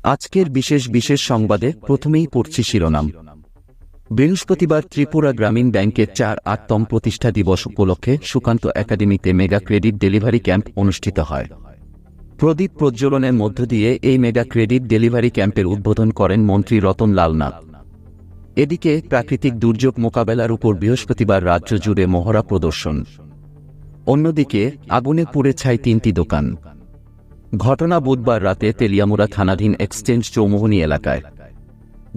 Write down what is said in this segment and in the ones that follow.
আজকের বিশেষ সংবাদে প্রথমেই পড়ছি শিরোনাম। বৃহস্পতিবার ত্রিপুরা গ্রামীণ ব্যাংকের ৪৮তম প্রতিষ্ঠা দিবস উপলক্ষে সুকান্ত একাডেমিতে মেগা ক্রেডিট ডেলিভারি ক্যাম্প অনুষ্ঠিত হয়। প্রদীপ প্রজ্বলনের মধ্য দিয়ে এই মেগা ক্রেডিট ডেলিভারি ক্যাম্পের উদ্বোধন করেন মন্ত্রী রতন লাল নাথ। এদিকে প্রাকৃতিক দুর্যোগ মোকাবেলার উপর বৃহস্পতিবার রাজ্য জুড়ে মহড়া প্রদর্শন। অন্যদিকে আগুনে পুড়ে ছাই ৩টি দোকান। ঘটনা বুধবার রাতে তেলিয়ামুড়া থানাধীন এক্সচেঞ্জ চৌমুহনী এলাকায়।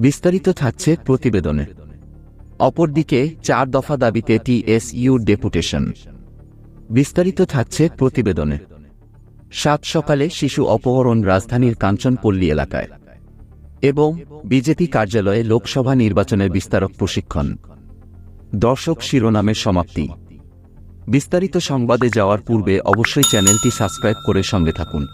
বিস্তারিত থাকছে প্রতিবেদনে। অপরদিকে ৪ দফা দাবিতে টিএসইউর ডেপুটেশন। বিস্তারিত থাকছে প্রতিবেদনে। সাত সকালে শিশু অপহরণ রাজধানীর কাঞ্চনপল্লী এলাকায় এবং বিজেপি কার্যালয়ে লোকসভা নির্বাচনের বিস্তারক প্রশিক্ষণ। দর্শক, শিরোনামের সমাপ্তি। বিস্তারিত সংবাদে যাওয়ার পূর্বে অবশ্যই চ্যানেলটি সাবস্ক্রাইব করে সঙ্গে থাকুন।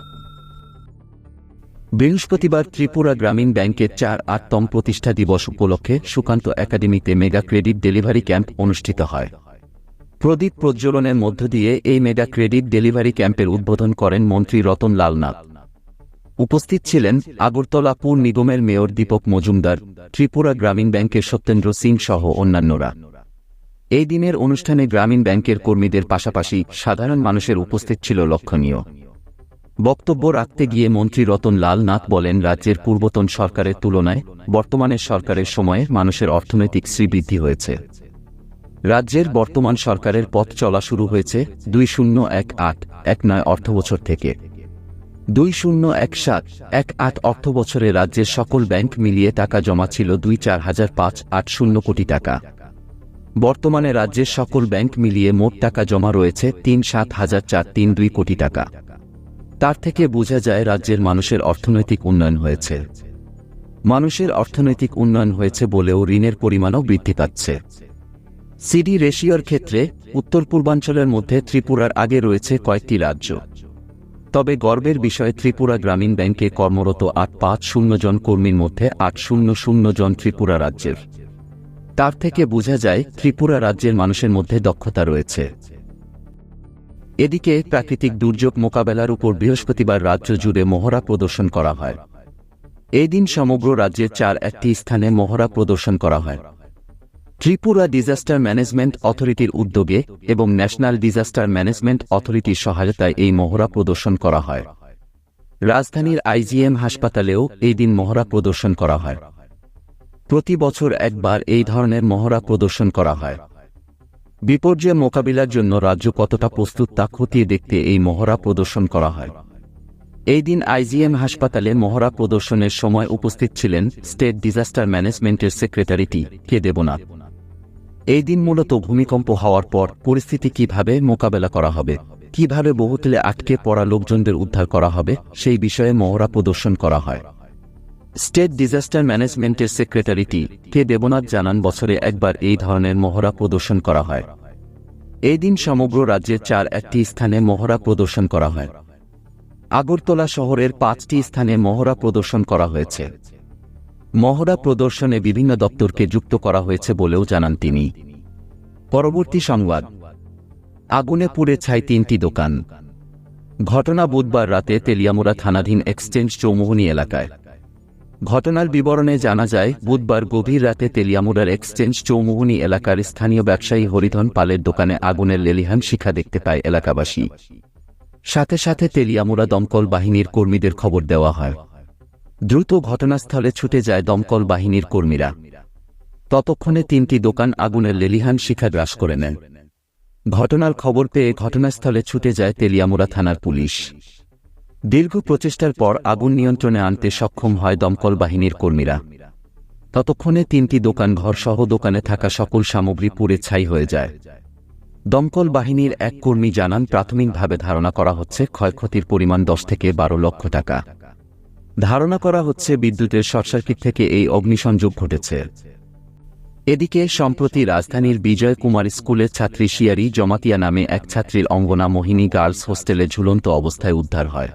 বৃহস্পতিবার ত্রিপুরা গ্রামীণ ব্যাংকের ৪৮তম প্রতিষ্ঠা দিবস উপলক্ষে সুকান্ত একাডেমিতে মেগা ক্রেডিট ডেলিভারি ক্যাম্প অনুষ্ঠিত হয়। প্রদীপ প্রজ্বলনের মধ্য দিয়ে এই মেগা ক্রেডিট ডেলিভারি ক্যাম্পের উদ্বোধন করেন মন্ত্রী রতন লাল নাথ। উপস্থিত ছিলেন আগরতলা পুর নিগমের মেয়র দীপক মজুমদার, ত্রিপুরা গ্রামীণ ব্যাংকের সত্যেন্দ্র সিং সহ অন্যান্যরা। এই দিনের অনুষ্ঠানে গ্রামীণ ব্যাংকের কর্মীদের পাশাপাশি সাধারণ মানুষের উপস্থিত ছিল লক্ষণীয়। বক্তব্য রাখতে গিয়ে মন্ত্রী রতন লাল নাথ বলেন, রাজ্যের পূর্বতন সরকারের তুলনায় বর্তমানের সরকারের সময়ে মানুষের অর্থনৈতিক শ্রীবৃদ্ধি হয়েছে। রাজ্যের বর্তমান সরকারের পথ চলা শুরু হয়েছে 2018-19 অর্থবছর থেকে। 2017-18 অর্থবছরে রাজ্যের সকল ব্যাংক মিলিয়ে টাকা জমা ছিল 2,04,580 কোটি টাকা। বর্তমানে রাজ্যের সকল ব্যাংক মিলিয়ে মোট টাকা জমা রয়েছে 3,07,432 কোটি টাকা। তার থেকে বোঝা যায় রাজ্যের মানুষের অর্থনৈতিক উন্নয়ন হয়েছে। মানুষের অর্থনৈতিক উন্নয়ন হয়েছে বলেও ঋণের পরিমাণও বৃদ্ধি পাচ্ছে। সিডি রেশিওর ক্ষেত্রে উত্তর পূর্বাঞ্চলের মধ্যে ত্রিপুরার আগে রয়েছে কয়েকটি রাজ্য। তবে গর্বের বিষয়, ত্রিপুরা গ্রামীণ ব্যাংকে কর্মরত 850 জন কর্মীর মধ্যে 800 জন ত্রিপুরা রাজ্যের। তার থেকে বোঝা যায় ত্রিপুরা রাজ্যের মানুষের মধ্যে দক্ষতা রয়েছে। এদিকে প্রাকৃতিক দুর্যোগ মোকাবেলার উপর বৃহস্পতিবার রাজ্য জুড়ে মহড়া প্রদর্শন করা হয়। এই দিন সমগ্র রাজ্যের 4টি স্থানে মহড়া প্রদর্শন করা হয়। ত্রিপুরা ডিজাস্টার ম্যানেজমেন্ট অথরিটির উদ্যোগে এবং ন্যাশনাল ডিজাস্টার ম্যানেজমেন্ট অথরিটির সহায়তায় এই মহড়া প্রদর্শন করা হয়। রাজধানীর আইজিএম হাসপাতালেও এই দিন মহড়া প্রদর্শন করা হয়। প্রতি বছর একবার এই ধরনের মহড়া প্রদর্শন করা হয়। বিপর্যয় মোকাবিলার জন্য রাজ্য কতটা প্রস্তুত তা খতিয়ে দেখতে এই মহড়া প্রদর্শন করা হয়। এই দিন আইজিএম হাসপাতালে মহড়া প্রদর্শনের সময় উপস্থিত ছিলেন স্টেট ডিজাস্টার ম্যানেজমেন্টের সেক্রেটারি কে দেবনাথ। এই দিন মূলত ভূমিকম্প হওয়ার পর পরিস্থিতি কিভাবে মোকাবেলা করা হবে, কিভাবে বহুতলে আটকে পড়া লোকজনদের উদ্ধার করা হবে, সেই বিষয়ে মহড়া প্রদর্শন করা হয়। স্টেট ডিজাস্টার ম্যানেজমেন্টের সেক্রেটারি কে দেবনাথ জানান, বছরে একবার এই ধরনের মহড়া প্রদর্শন করা হয়। এই দিন সমগ্র রাজ্যের 4টি স্থানে মহড়া প্রদর্শন করা হয়। আগরতলা শহরের 5টি স্থানে মহড়া প্রদর্শন করা হয়েছে। মহড়া প্রদর্শনে বিভিন্ন দপ্তরকে যুক্ত করা হয়েছে বলেও জানান তিনি। পরবর্তী সংবাদ। আগুনে পুড়ে ছাই 3টি দোকান। ঘটনা বুধবার রাতে তেলিয়ামুড়া থানাধীন এক্সচেঞ্জ চৌমুহনী এলাকায়। ঘটনার বিবরণে জানা যায়, বুধবার গভীর রাতে তেলিয়ামুড়ার এক্সচেঞ্জ চৌমুহনী এলাকার স্থানীয় ব্যবসায়ী হরিধন পালের দোকানে আগুনের লেলিহান শিখা দেখতে পায় এলাকাবাসী। সাথে সাথে তেলিয়ামুড়া দমকল বাহিনীর কর্মীদের খবর দেওয়া হয়। দ্রুত ঘটনাস্থলে ছুটে যায় দমকল বাহিনীর কর্মীরা। ততক্ষণে 3টি দোকান আগুনের লেলিহান শিখা গ্রাস করে নেন। ঘটনার খবর পেয়ে ঘটনাস্থলে ছুটে যায় তেলিয়ামুড়া থানার পুলিশ। দীর্ঘ প্রচেষ্টার পর আগুন নিয়ন্ত্রণে আনতে সক্ষম হয় দমকল বাহিনীর কর্মীরা। ততক্ষণে 3টি দোকান ঘরসহ দোকানে থাকা সকল সামগ্রী পুড়ে ছাই হয়ে যায়। দমকল বাহিনীর এক কর্মী জানান, প্রাথমিকভাবে ধারণা করা হচ্ছে ক্ষয়ক্ষতির পরিমাণ 10 থেকে 12 লক্ষ টাকা। ধারণা করা হচ্ছে বিদ্যুতের শর্টসার্কিট থেকে এই অগ্নিসংযোগ ঘটেছে। এদিকে সম্প্রতি রাজধানীর বিজয় কুমার স্কুলের ছাত্রী শিয়ারি জমাতিয়া নামে এক ছাত্রীর অঙ্গনা মোহিনী গার্লস হোস্টেলে ঝুলন্ত অবস্থায় উদ্ধার হয়।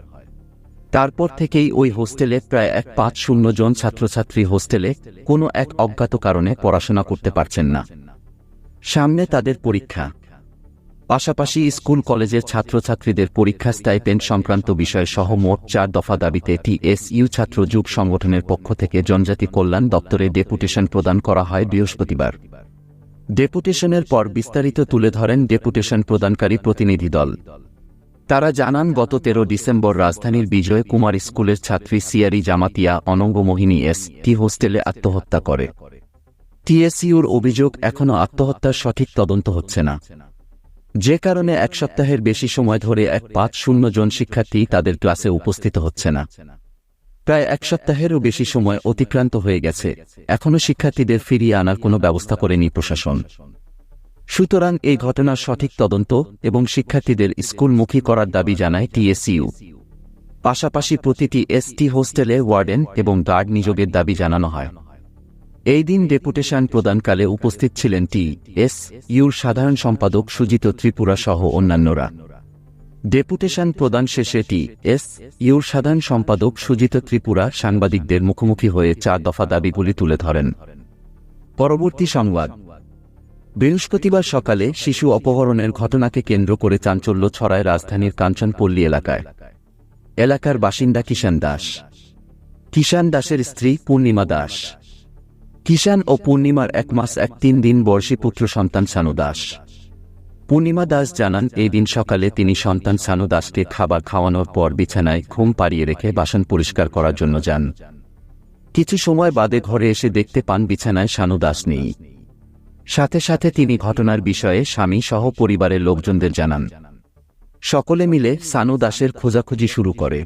তারপর থেকেই ওই হোস্টেলে প্রায় 150 জন ছাত্রছাত্রী হোস্টেলে কোনো এক অজ্ঞাত কারণে পড়াশোনা করতে পারছেন না। সামনে তাদের পরীক্ষা। পাশাপাশি স্কুল কলেজের ছাত্রছাত্রীদের পরীক্ষা স্টাইপেন্ড সংক্রান্ত বিষয় সহ মোট 4 দফা দাবিতে টিএসইউ ছাত্র যুগ সংগঠনের পক্ষ থেকে জনজাতি কল্যাণ দপ্তরে ডেপুটেশন প্রদান করা হয় বৃহস্পতিবার। ডেপুটেশনের পর বিস্তারিত তুলে ধরেন ডেপুটেশন প্রদানকারী প্রতিনিধি দল। তারা জানান, গত 13 ডিসেম্বর রাজধানীর বিজয় কুমার স্কুলের ছাত্রী সিয়ারি জামাতিয়া অনঙ্গমোহিনী এস.টি হোস্টেলে আত্মহত্যা করে। টিএসইউর অভিযোগ, এখনও আত্মহত্যার সঠিক তদন্ত হচ্ছে না, যে কারণে 1 সপ্তাহের বেশি সময় ধরে 150 জন শিক্ষার্থী তাদের ক্লাসে উপস্থিত হচ্ছে না। প্রায় 1 সপ্তাহেরও বেশি সময় অতিক্রান্ত হয়ে গেছে, এখনও শিক্ষার্থীদের ফিরিয়ে আনার কোনো ব্যবস্থা করেনি প্রশাসন। সুতরাং এই ঘটনার সঠিক তদন্ত এবং শিক্ষার্থীদের স্কুলমুখী করার দাবি জানায় টিএসইউ। পাশাপাশি প্রতিটি এসটি হোস্টেলে ওয়ার্ডেন এবং গার্ড নিয়োগের দাবি জানানো হয়। এই দিন ডেপুটেশন প্রদানকালে উপস্থিত ছিলেন টিএসইউর সাধারণ সম্পাদক সুজিত ত্রিপুরা সহ অন্যান্যরা। ডেপুটেশন প্রদান শেষে টিএসইউর সাধারণ সম্পাদক সুজিত ত্রিপুরা সাংবাদিকদের মুখোমুখি হয়ে 4 দফা দাবিগুলি তুলে ধরেন। পরবর্তী সংবাদ। বৃহস্পতিবার সকালে শিশু অপহরণের ঘটনাকে কেন্দ্র করে চাঞ্চল্য ছড়ায় রাজধানীর কাঞ্চনপল্লী এলাকায়। এলাকার বাসিন্দা কিষান দাস। কিষান দাসের স্ত্রী পূর্ণিমা দাস। কিষান ও পূর্ণিমার 1 মাস 3 দিন বয়সী পুত্র সন্তান সানু দাস। পূর্ণিমা দাস জানান, এই দিন সকালে তিনি সন্তান সানু দাসকে খাবার খাওয়ানোর পর বিছানায় ঘুম পাড়িয়ে রেখে বাসন পরিষ্কার করার জন্য যান। কিছু সময় বাদে ঘরে এসে দেখতে পান বিছানায় সানু দাস নেই। সাথে সাথে তিনি ঘটনার বিষয়ে স্বামী সহ পরিবারের লোকজনদের জানান। সকলে মিলে সানু দাসের খোঁজাখুঁজি শুরু করে,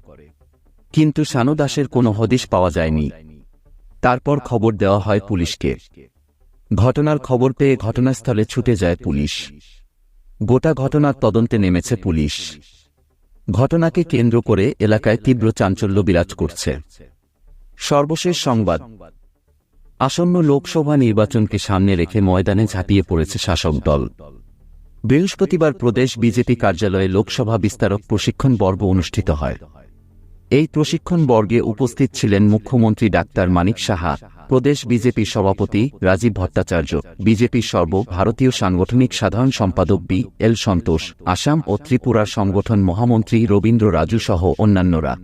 কিন্তু সানু দাসের কোনো হদিশ পাওয়া যায়নি। তারপর খবর দেওয়া হয় পুলিশকে। ঘটনার খবর পেয়ে ঘটনাস্থলে ছুটে যায় পুলিশ। গোটা ঘটনার তদন্তে নেমেছে পুলিশ। ঘটনাকে কেন্দ্র করে এলাকায় তীব্র চাঞ্চল্য বিরাজ করছে। সর্বশেষ সংবাদ। আসন্ন লোকসভা নির্বাচনকে সামনে রেখে ময়দানে ঝাঁপিয়ে পড়েছে শাসক দল। বৃহস্পতিবার প্রদেশ বিজেপি কার্যালয়ে লোকসভা বিস্তারক প্রশিক্ষণ পর্ব অনুষ্ঠিত হয়। এই প্রশিক্ষণ বর্গে উপস্থিত ছিলেন মুখ্যমন্ত্রী ডাক্তার মানিক সাহা, প্রদেশ বিজেপির সভাপতি রাজীব ভট্টাচার্য, বিজেপির সর্বভারতীয় সাংগঠনিক সাধারণ সম্পাদক বি.এল. সন্তোষ, আসাম ও ত্রিপুরার সংগঠন মহামন্ত্রী রবীন্দ্র রাজু সহ অন্যান্যরা।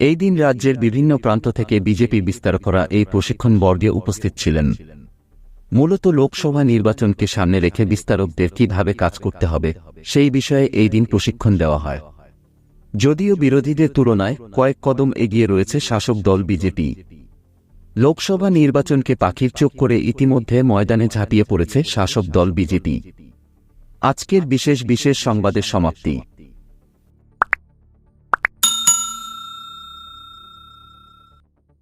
এই দিন রাজ্যের বিভিন্ন প্রান্ত থেকে বিজেপি বিস্তারকরা এই প্রশিক্ষণ বর্গে উপস্থিত ছিলেন। মূলত লোকসভা নির্বাচনকে সামনে রেখে বিস্তারকদের কিভাবে কাজ করতে হবে সেই বিষয়ে এই দিন প্রশিক্ষণ দেওয়া হয়। যদিও বিরোধীদের তুলনায় কয়েক কদম এগিয়ে রয়েছে শাসক দল বিজেপি। লোকসভা নির্বাচনকে পাখির চোখ করে ইতিমধ্যে ময়দানে ঝাঁপিয়ে পড়েছে শাসক দল বিজেপি। আজকের বিশেষ সংবাদের সমাপ্তি।